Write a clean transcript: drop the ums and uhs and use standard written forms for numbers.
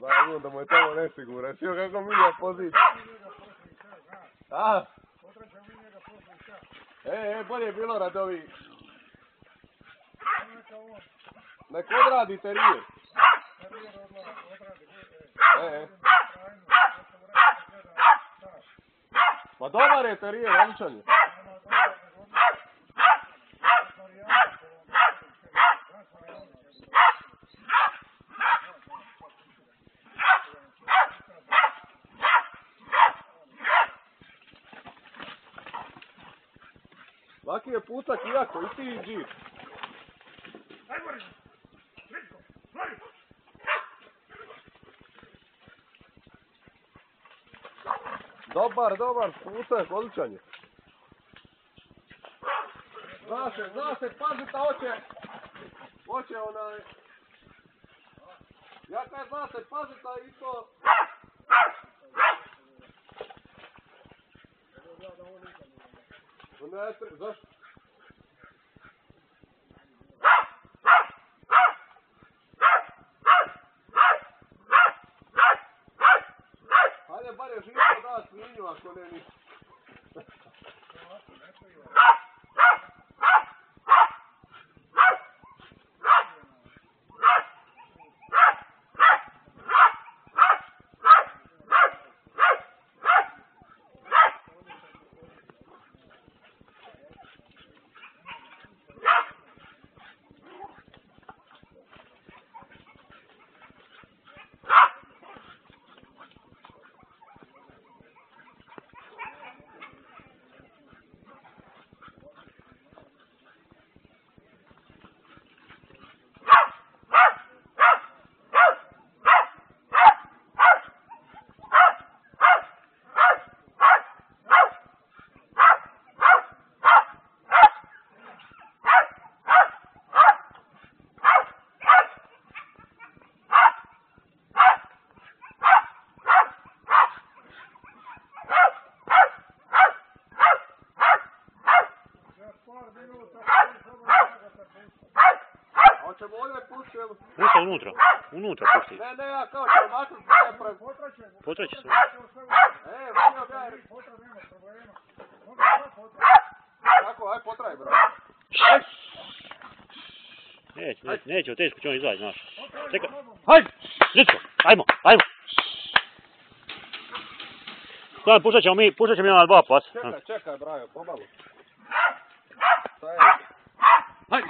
Znamo da mu je tamo nesigurno. Sio kako minja poziciju. A? Bolje je bilo radi ovih. Nek odradi terijer. Pa dobar je terijer, odličan je. Laki je pucak iako, i ti i džir. Dobar, pucak, odličan je. Zna se, pazite, hoće onaj... Ja kaj zna se, pazite, isto... Zašto? Hajde bar je živo da svinju ako ne ništa. Unutra pusti. Ne, ja kao ću maknuti sve pravi. Potraće sve. Vidio ga je. Kako, aj potraj, bro. Neće, teško će on izaći, znaš. Čekaj, hajde, Žitko, ajmo. Sad puštat ćemo mi na dva pasa. Čekaj, Brajo, pomalo. Hajde.